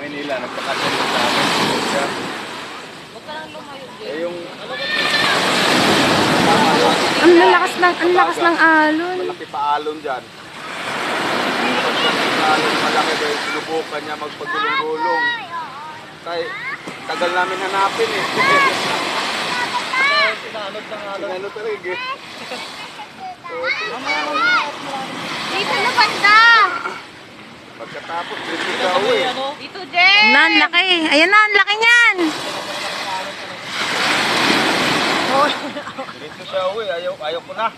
Manila, nagpakasal sa amin. Huwag ka lang lumayo din. Eh yung... Ang lakas ng alon. Malaki pa alon dyan. Alon malaki dahil sinubukan niya magpagulong-gulong. Kaya tagal namin hanapin eh. Sinanod ng alon. Sinanod talaga eh. Dito na banda! Pagkatapos, dito sa uwi. Dito, Jen! Na, ang laki. Ayan na, ang laki niyan. Dito siya uwi, ayaw ko na.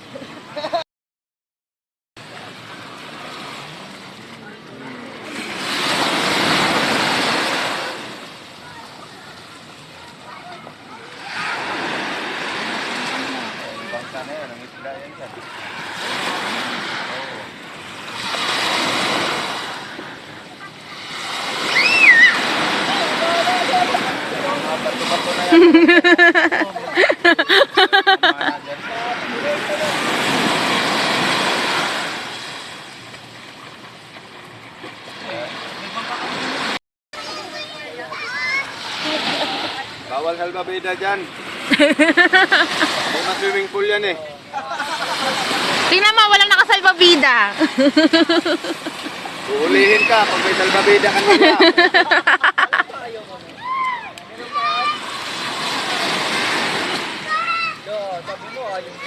Bangsa na yan, ang isla yan yan. Bato-bato na yan. Bawal salbabida dyan. May swimming pool yan eh. Tingnan mo, walang nakasalbabida. Uulihin ka pag may salbabida ka nila. Sabi mo, ayaw mo.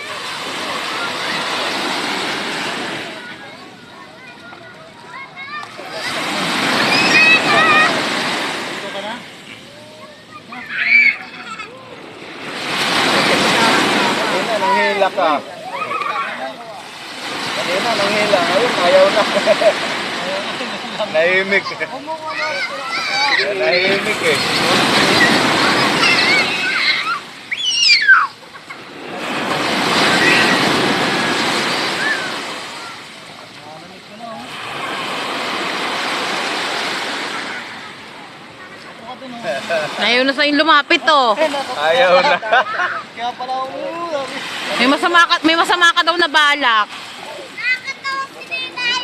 Kanina, nanghila ka. Kanina, nanghila. Ngayon, ayaw na. Nahimik. Nahimik eh. Ayaw na sa'yo lumapit, oh. Ayaw na. Kaya pala May masama ka daw na balak. Nakakatawa si Ninay!